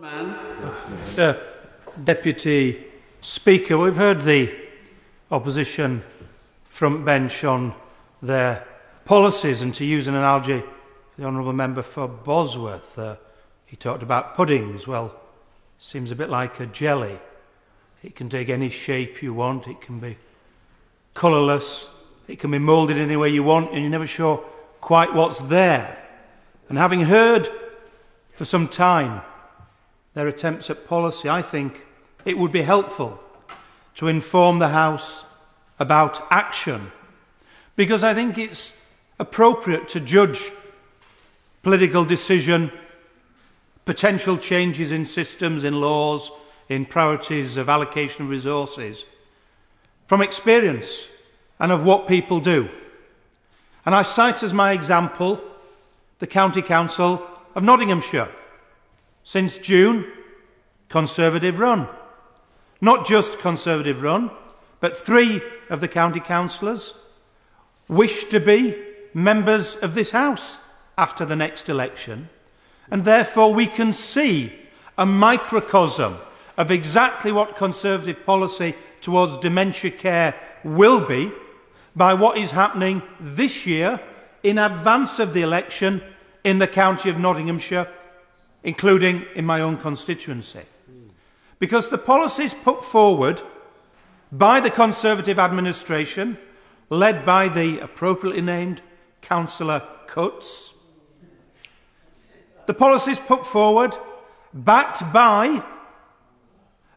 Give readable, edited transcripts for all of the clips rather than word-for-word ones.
Mann. Deputy Speaker, we've heard the opposition front bench on their policies, and to use an analogy, the honourable member for Bosworth, he talked about puddings. Well, seems a bit like a jelly. It can take any shape you want, it can be colourless, it can be moulded any way you want, and you're never sure quite what's there. And having heard for some time their attempts at policy, I think it would be helpful to inform the House about action, because I think it's appropriate to judge political decision, potential changes in systems, in laws, in priorities of allocation of resources, from experience and of what people do. And I cite as my example the County Council of Nottinghamshire. Since June, Conservative run. Not just Conservative run, but 3 of the county councillors wish to be members of this House after the next election, and therefore we can see a microcosm of exactly what Conservative policy towards dementia care will be by what is happening this year in advance of the election in the county of Nottinghamshire, including in my own constituency. Because the policies put forward by the Conservative administration, led by the appropriately named Councillor Cutts, the policies put forward, backed by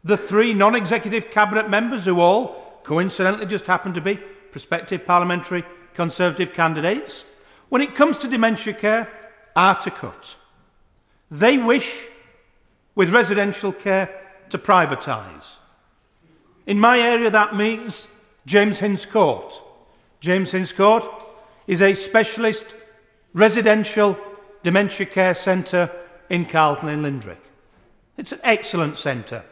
the 3 non-executive cabinet members who all, coincidentally, just happen to be prospective parliamentary Conservative candidates, when it comes to dementia care, are to cut. They wish, with residential care, to privatise. In my area, that means James Hinds Court. James Hinds Court is a specialist residential dementia care centre in Carlton in Lindrick. It's an excellent centre.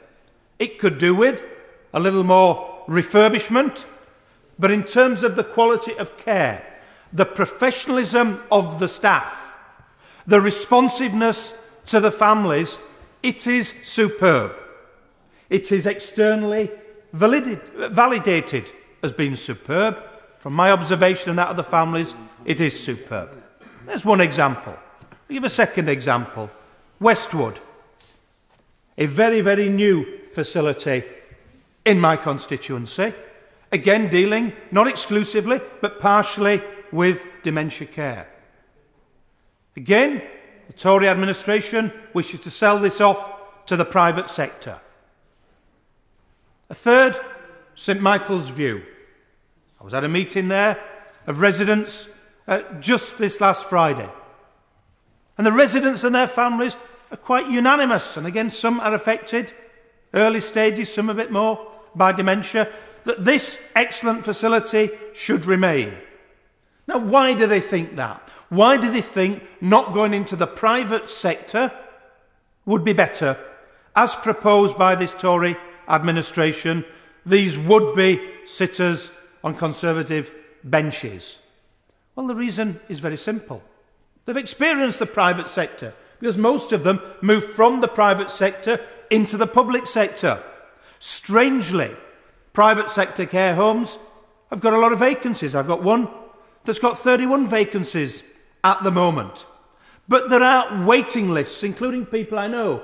It could do with a little more refurbishment, but in terms of the quality of care, the professionalism of the staff, the responsiveness to the families, it is superb. It is externally validated as being superb. From my observation and that of the families, it is superb. There's one example. I'll give a second example. Westwood, a very, very new facility in my constituency, again dealing not exclusively but partially with dementia care. Again, the Tory administration wishes to sell this off to the private sector. A third, St Michael's View. I was at a meeting there of residents just this last Friday. And the residents and their families are quite unanimous, and again some are affected, early stages, some a bit more, by dementia, that this excellent facility should remain. Now, why do they think that? Why do they think not going into the private sector would be better, as proposed by this Tory administration, these would-be sitters on Conservative benches? Well, the reason is very simple. They've experienced the private sector, because most of them moved from the private sector into the public sector. Strangely, private sector care homes have got a lot of vacancies. I've got one that's got 31 vacancies at the moment. But there are waiting lists, including people I know,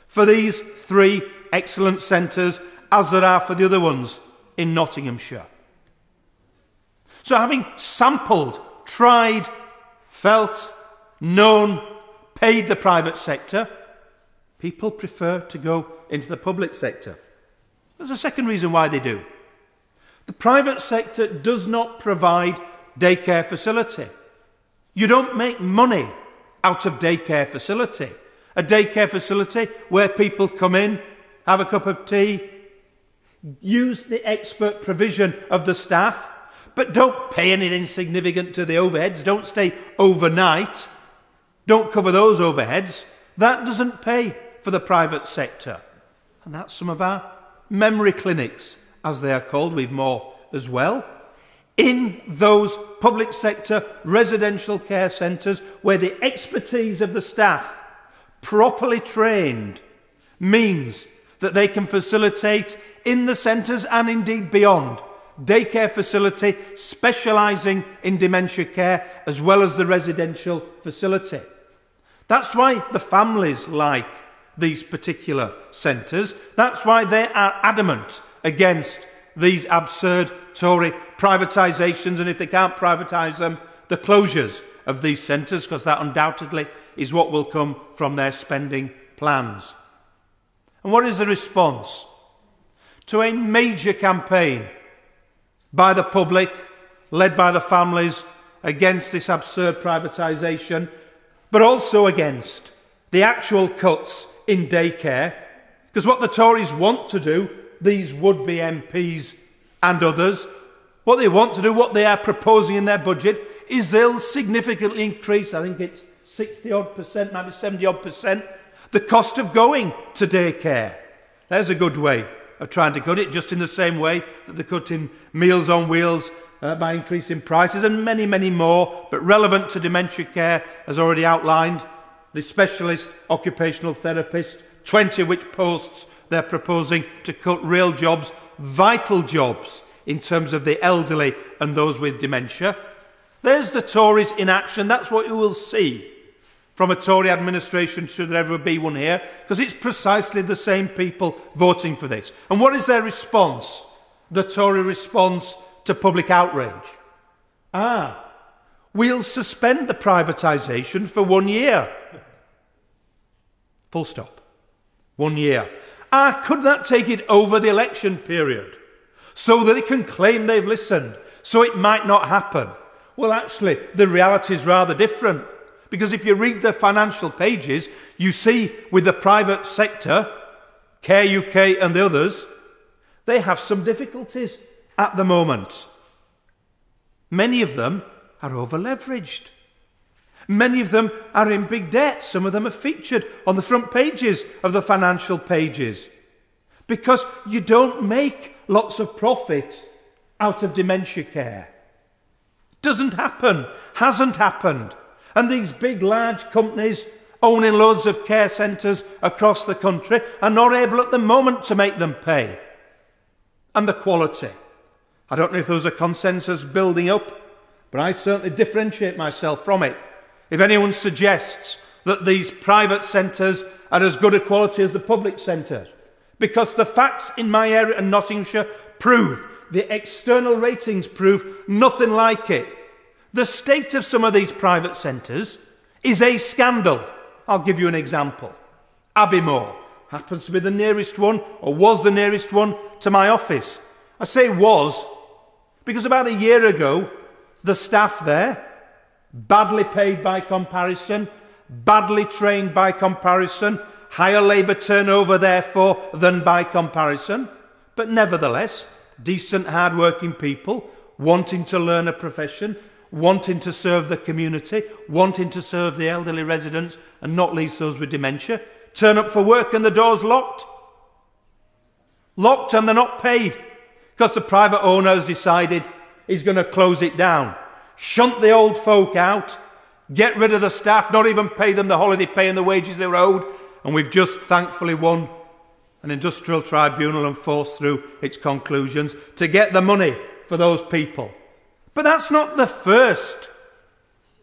for these 3 excellent centres, as there are for the other ones in Nottinghamshire. So having sampled, tried, felt, known, paid the private sector, people prefer to go into the public sector. There's a second reason why they do. The private sector does not provide daycare facility. You don't make money out of daycare facility. A daycare facility where people come in, have a cup of tea, use the expert provision of the staff, but don't pay anything significant to the overheads, don't stay overnight, don't cover those overheads. That doesn't pay for the private sector. And that's some of our memory clinics, as they are called. We've more as well. In those public sector residential care centres where the expertise of the staff, properly trained, means that they can facilitate in the centres and indeed beyond daycare facility specialising in dementia care as well as the residential facility. That's why the families like these particular centres. That's why they are adamant against these absurd Tory privatisations, and if they can't privatise them, the closures of these centres, because that undoubtedly is what will come from their spending plans. And what is the response to a major campaign by the public, led by the families, against this absurd privatisation, but also against the actual cuts in daycare? Because what the Tories want to do, these would-be MPs and others, what they want to do, what they are proposing in their budget, is they'll significantly increase, I think it's 60-odd%, maybe 70-odd%, the cost of going to daycare. There's a good way of trying to cut it, just in the same way that they're cutting Meals on Wheels by increasing prices, and many, many more, but relevant to dementia care, as already outlined, the specialist occupational therapist, 20 which posts they're proposing to cut real jobs, vital jobs in terms of the elderly and those with dementia. There's the Tories in action. That's what you will see from a Tory administration, should there ever be one here, because it's precisely the same people voting for this. And what is their response? The Tory response to public outrage. We'll suspend the privatisation for 1 year. Full stop. 1 year. Could that take it over the election period so that they can claim they've listened, so it might not happen? Well, actually, the reality is rather different. Because if you read the financial pages, you see with the private sector, Care UK and the others, they have some difficulties at the moment. Many of them are over-leveraged. Many of them are in big debt. Some of them are featured on the front pages of the financial pages. Because you don't make lots of profit out of dementia care. Doesn't happen. Hasn't happened. And these big, large companies owning loads of care centres across the country are not able at the moment to make them pay. And the quality. I don't know if there's a consensus building up, but I certainly differentiate myself from it. If anyone suggests that these private centres are as good a quality as the public centres, because the facts in my area and Nottinghamshire prove, the external ratings prove nothing like it. The state of some of these private centres is a scandal. I'll give you an example. Abbeymoor happens to be the nearest one, or was the nearest one, to my office. I say was, because about a year ago, the staff there, badly paid by comparison, badly trained by comparison, higher labour turnover therefore than by comparison, but nevertheless, decent hard-working people wanting to learn a profession, wanting to serve the community, wanting to serve the elderly residents and not least those with dementia, turn up for work and the door's locked. Locked and they're not paid because the private owner has decided he's going to close it down. Shunt the old folk out, get rid of the staff, not even pay them the holiday pay and the wages they're owed, and we've just thankfully won an industrial tribunal and forced through its conclusions to get the money for those people. But that's not the first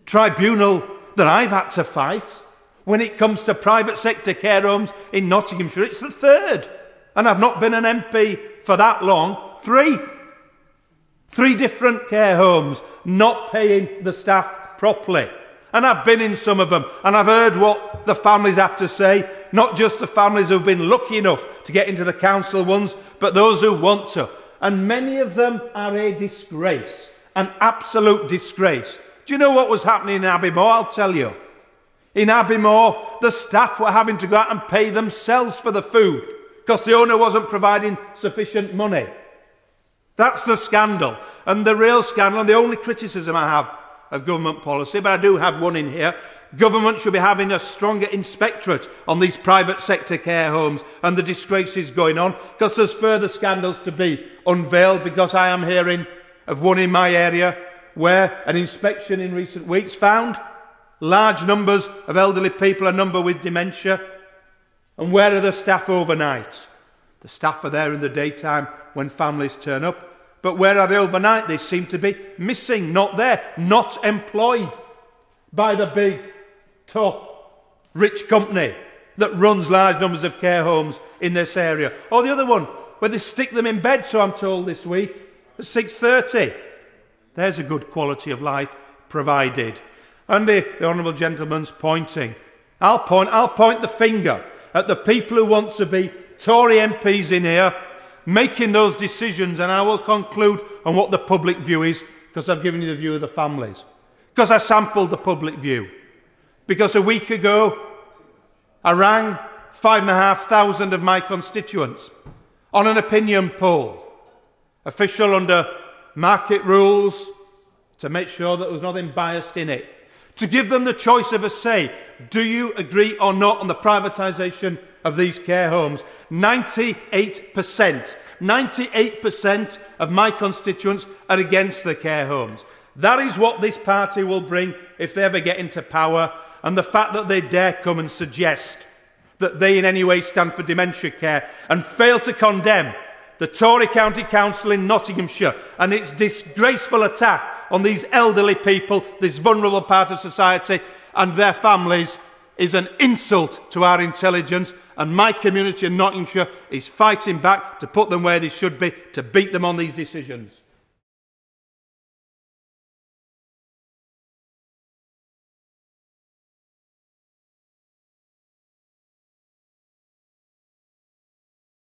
tribunal that I've had to fight when it comes to private sector care homes in Nottinghamshire. It's the third. And I've not been an MP for that long. Three different care homes not paying the staff properly. And I've been in some of them, and I've heard what the families have to say, not just the families who've been lucky enough to get into the council ones, but those who want to. And many of them are a disgrace. An absolute disgrace. Do you know what was happening in Abbeymoor? I'll tell you. In Abbeymoor, the staff were having to go out and pay themselves for the food because the owner wasn't providing sufficient money. That's the scandal. And the real scandal, and the only criticism I have of government policy, but I do have one in here, government should be having a stronger inspectorate on these private sector care homes and the disgraces going on, because there's further scandals to be unveiled, because I am hearing of one in my area where an inspection in recent weeks found large numbers of elderly people, a number with dementia, And where are the staff overnight? The staff are there in the daytime when families turn up. But where are they overnight? They seem to be missing, not there, not employed by the big, top, rich company that runs large numbers of care homes in this area. Or the other one, where they stick them in bed, so I'm told this week, at 6:30. There's a good quality of life provided. And the honourable gentleman's pointing. I'll point the finger at the people who want to be Tory MPs in here, making those decisions, and I will conclude on what the public view is, because I've given you the view of the families. Because I sampled the public view. Because a week ago, I rang 5,500 of my constituents on an opinion poll, official under market rules, to make sure that there was nothing biased in it, to give them the choice of a say. Do you agree or not on the privatisation of these care homes? 98% of my constituents are against the care homes. That is what this party will bring if they ever get into power. And the fact that they dare come and suggest that they in any way stand for dementia care and fail to condemn the Tory County Council in Nottinghamshire and its disgraceful attack on these elderly people, this vulnerable part of society and their families, is an insult to our intelligence. And my community in Nottinghamshire is fighting back to put them where they should be, to beat them on these decisions.